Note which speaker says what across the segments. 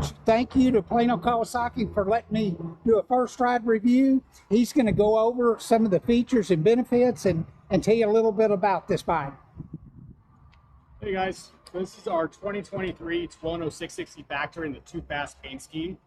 Speaker 1: huge thank you to Plano Kawasaki for letting me do a first ride review. He's going to go over some of the features and benefits and tell you a little bit about this bike.
Speaker 2: Hey guys, this is our 2023 TUONO 660 factory in the 2-fast paint scheme.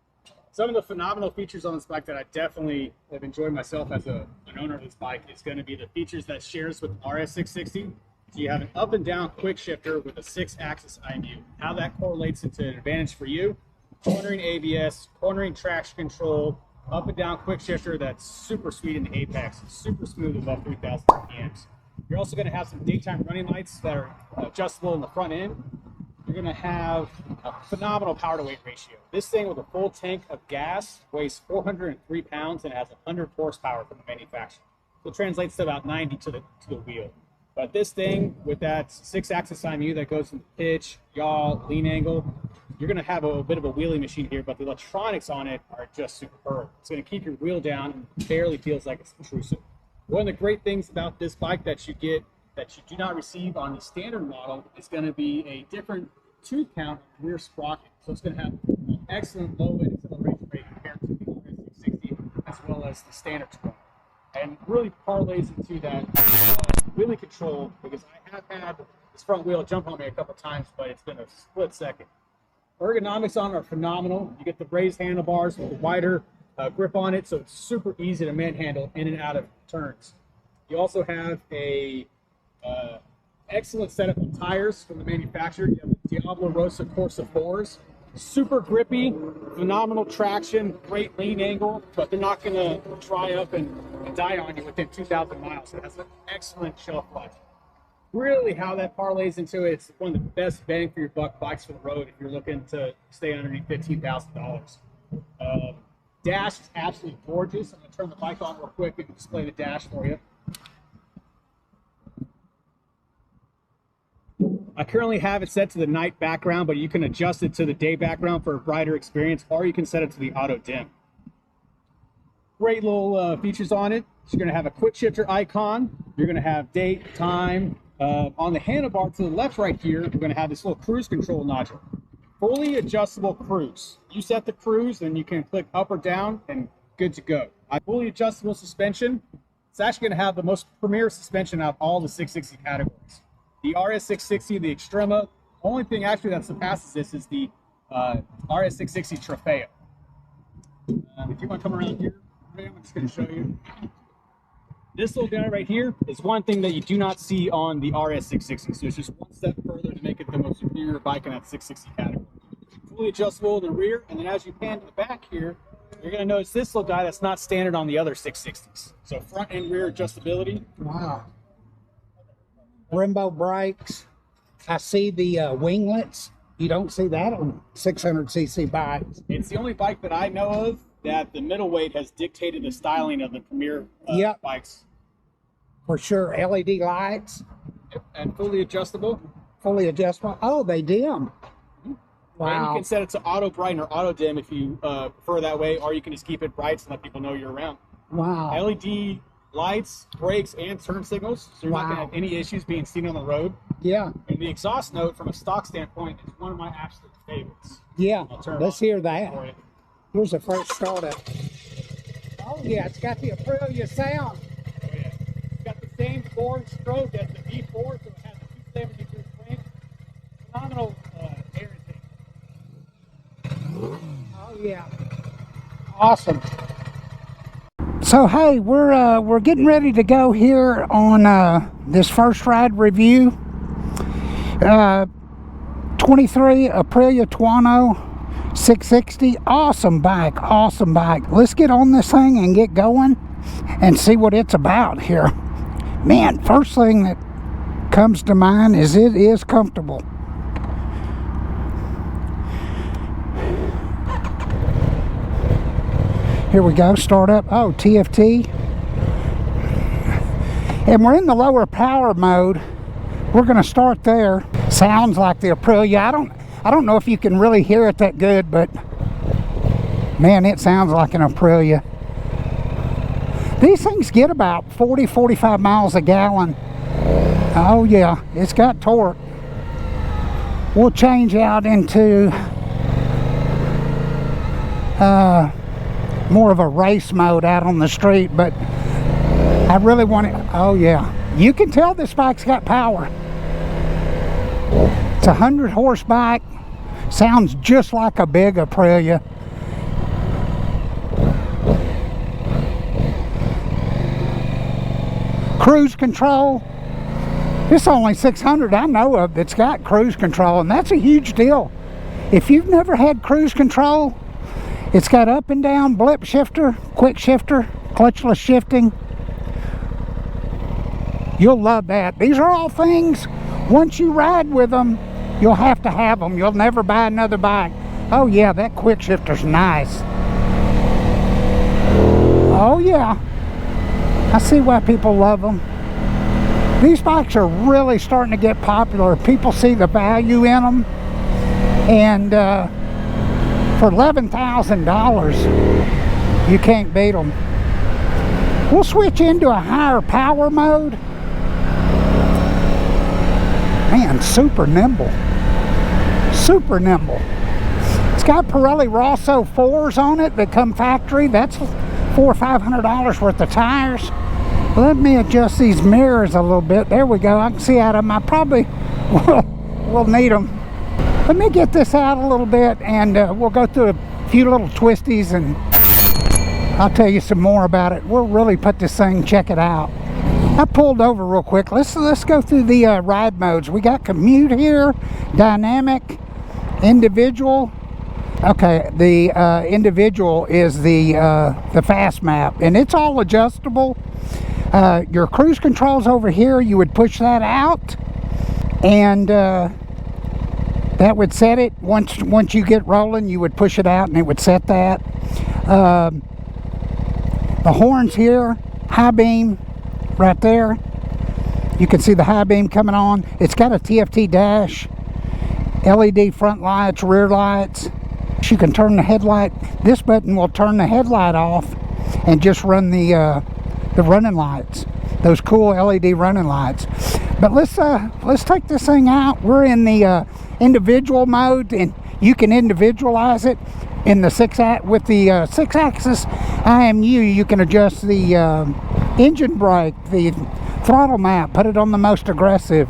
Speaker 2: Some of the phenomenal features on this bike that I definitely have enjoyed myself as an owner of this bike is going to be the features that shares with RS660. So you have an up and down quick shifter with a 6-axis IMU. How that correlates into an advantage for you: cornering ABS, cornering traction control, up and down quick shifter that's super sweet in the apex, super smooth above 3,000 RPMs. You're also going to have some daytime running lights that are adjustable in the front end. You're going to have a phenomenal power to weight ratio. This thing with a full tank of gas weighs 403 pounds and has 100 horsepower from the manufacturer. So it translates to about 90 to the wheel. But this thing with that 6-axis IMU that goes from pitch, yaw, lean angle, you're going to have a bit of a wheelie machine here, but the electronics on it are just superb. It's going to keep your wheel down and barely feels like it's intrusive. One of the great things about this bike that you get that you do not receive on the standard model is going to be a different tooth count rear sprocket. So it's going to have an excellent low end acceleration rate compared to the RS660 as well as the standard TUONO. And really parlays into that wheelie control, because I have had this front wheel jump on me a couple times, but it's been a split second. Ergonomics on it are phenomenal. You get the raised handlebars with a wider grip on it, so it's super easy to manhandle in and out of turns. You also have a excellent setup of tires from the manufacturer. You have the Diablo Rosa Corsa 4s. Super grippy, phenomenal traction, great lean angle, but they're not going to dry up and die on you within 2,000 miles. It has an excellent shelf life. Really how that parlays into it, it's one of the best bang for your buck bikes for the road if you're looking to stay underneath $15,000. Dash is absolutely gorgeous. I'm going to turn the bike on real quick and display the dash for you. I currently have it set to the night background, but you can adjust it to the day background for a brighter experience, or you can set it to the auto dim. Great little features on it. So you're going to have a quick shifter icon. You're going to have date, time. On the handlebar to the left right here, you're going to have this little cruise control nodule. Fully adjustable cruise. You set the cruise, and you can click up or down, and good to go. Fully adjustable suspension. It's actually going to have the most premier suspension out of all the 660 categories. The RS660, the Extrema, only thing actually that surpasses this is the RS660 Trofeo. If you want to come around here, I'm just going to show you. This little guy right here is one thing that you do not see on the RS660. So it's just one step further to make it the most superior bike in that 660 category. Fully adjustable in the rear, and then as you pan to the back here, you're going to notice this little guy that's not standard on the other 660s. So front and rear adjustability.
Speaker 1: Wow. Brembo brakes. I see the winglets. You don't see that on 600cc bikes.
Speaker 2: It's the only bike that I know of that the middleweight has dictated the styling of the premier bikes.
Speaker 1: For sure. LED lights.
Speaker 2: Yep. And fully adjustable.
Speaker 1: Fully adjustable. Oh, they dim. Wow.
Speaker 2: And you can set it to auto brighten or auto dim if you prefer that way, or you can just keep it bright and let people know you're around.
Speaker 1: Wow.
Speaker 2: LED lights, brakes, and turn signals, so you're not going to have any issues being seen on the road.
Speaker 1: Yeah.
Speaker 2: And the exhaust note, from a stock standpoint, is one of my absolute favorites.
Speaker 1: Yeah, let's hear that. Here's a first startup. Oh yeah, it's got the Aprilia sound.
Speaker 2: Oh yeah. It's got the same 4-stroke as the V4, so it has a 270 frame. Phenomenal air intake.
Speaker 1: Oh yeah. Awesome. So hey, we're getting ready to go here on this first ride review. 23 Aprilia TUONO 660. Awesome bike, awesome bike. Let's get on this thing and get going and see what it's about here. Man, first thing that comes to mind is it is comfortable. Here we go, start up. Oh, TFT. And we're in the lower power mode. We're going to start there. Sounds like the Aprilia. I don't know if you can really hear it that good, but man, it sounds like an Aprilia. These things get about 40-45 miles a gallon. Oh yeah, it's got torque. We'll change out into 100 more of a race mode out on the street, but I really want it. Oh yeah, you can tell this bike's got power. It's a 100-horse bike. Sounds just like a big Aprilia. Cruise control. This is only 600 I know of that's got cruise control, and that's a huge deal. If you've never had cruise control, it's got up and down, blip shifter, quick shifter, clutchless shifting. You'll love that. These are all things, once you ride with them, you'll have to have them. You'll never buy another bike. Oh yeah, that quick shifter's nice. Oh yeah, I see why people love them. These bikes are really starting to get popular. People see the value in them, and for $11,000, you can't beat them. We'll switch into a higher power mode. Man, super nimble. Super nimble. It's got Pirelli Rosso 4s on it that come factory. That's $400 or $500 worth of tires. Let me adjust these mirrors a little bit. There we go. I can see out of them. I probably will need them. Let me get this out a little bit, and we'll go through a few little twisties, and I'll tell you some more about it. We'll really put this thing, check it out. I pulled over real quick. Let's go through the ride modes. We got commute here, dynamic, individual. Okay, the individual is the fast map, and it's all adjustable. Your cruise controls over here, you would push that out, and that would set it. Once you get rolling, you would push it out, and it would set that. The horns here, high beam right there. You can see the high beam coming on. It's got a TFT dash, LED front lights, rear lights. You can turn the headlight. This button will turn the headlight off and just run the running lights, those cool LED running lights. But let's take this thing out. We're in the individual mode, and you can individualize it in the with the 6-axis IMU. You can adjust the engine brake, the throttle map, put it on the most aggressive,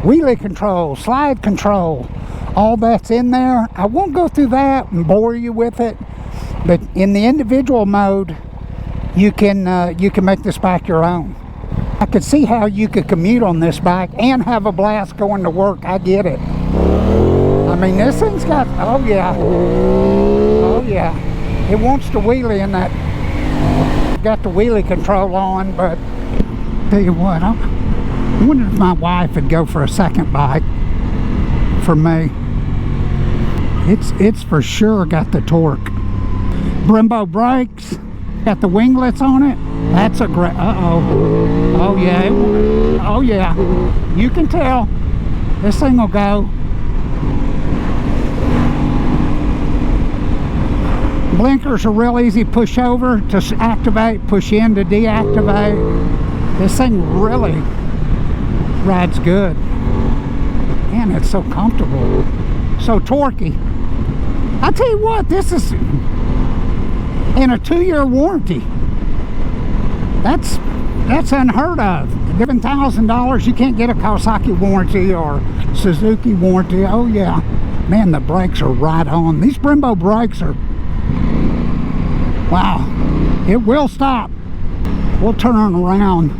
Speaker 1: wheelie control, slide control, all that's in there. I won't go through that and bore you with it, but in the individual mode, you can make this bike your own. I could see how you could commute on this bike and have a blast going to work. I get it. I mean, this thing's got, oh yeah, it wants to wheelie in that. Got the wheelie control on, but tell you what, I wonder if my wife would go for a second bike for me. It's for sure got the torque. Brembo brakes, got the winglets on it. That's a great, oh yeah, oh yeah, you can tell this thing will go. Blinkers are real easy. Push over to activate, push in to deactivate. This thing really rides good. Man, it's so comfortable, so torquey. I tell you what, this is in a 2-year warranty. That's unheard of. $11,000, you can't get a Kawasaki warranty or Suzuki warranty. Oh yeah, man, the brakes are right on. These Brembo brakes are, wow, it will stop. We'll turn around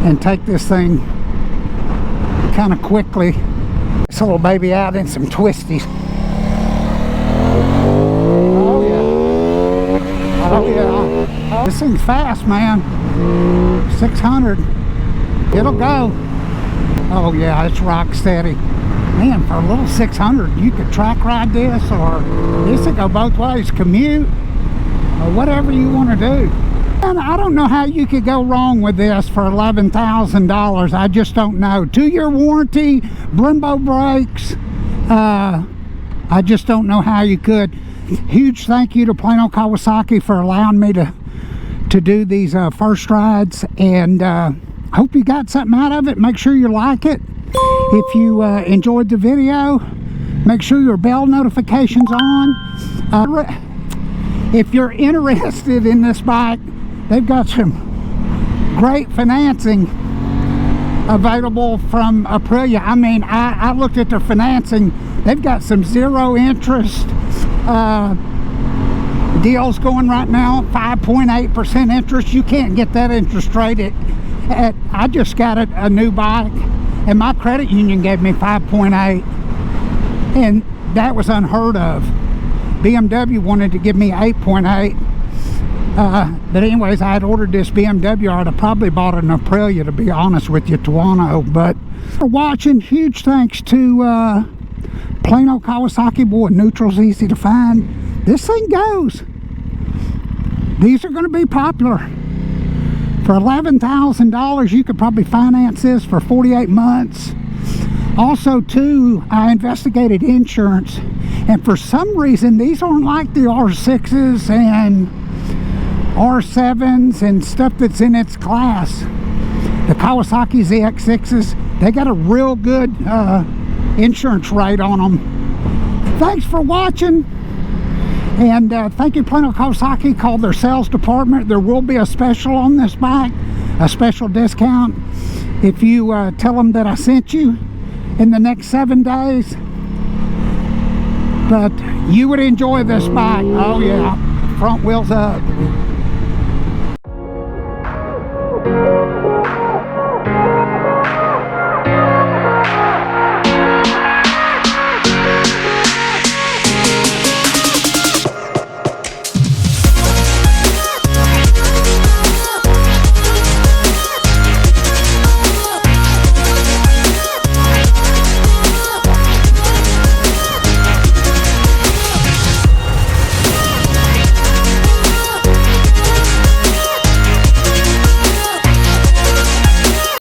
Speaker 1: and take this thing kind of quickly. This little baby out in some twisties. Oh yeah, oh yeah. This thing's fast, man. 600, it'll go. Oh yeah, it's rock steady. Man, for a little 600, you could track ride this, or this will go both ways, commute, or whatever you want to do. And I don't know how you could go wrong with this for $11,000. I just don't know. 2-year warranty, Brembo brakes. I just don't know how you could. Huge thank you to Plano Kawasaki for allowing me to do these first rides, and hope you got something out of it. Make sure you like it. If you enjoyed the video, make sure your bell notifications on. if you're interested in this bike, they've got some great financing available from Aprilia. I mean, I looked at their financing. They've got some zero interest deals going right now, 5.8% interest. You can't get that interest rate at I just got a new bike, and my credit union gave me 5.8, and that was unheard of. BMW wanted to give me 8.8. But anyways, I had ordered this BMW. I'd have probably bought an Aprilia, to be honest with you, Tuono. But for watching, huge thanks to Plano Kawasaki. Boy, neutral's easy to find. This thing goes. These are going to be popular. For $11,000, you could probably finance this for 48 months. Also, too, I investigated insurance, and for some reason, these aren't like the R6s and R7s and stuff that's in its class. The Kawasaki ZX6s, they got a real good insurance rate on them. Thanks for watching, and thank you, Plano Kawasaki. Called their sales department. There will be a special on this bike, a special discount, if you tell them that I sent you in the next 7 days. But you would enjoy this bike. Oh yeah, front wheels up.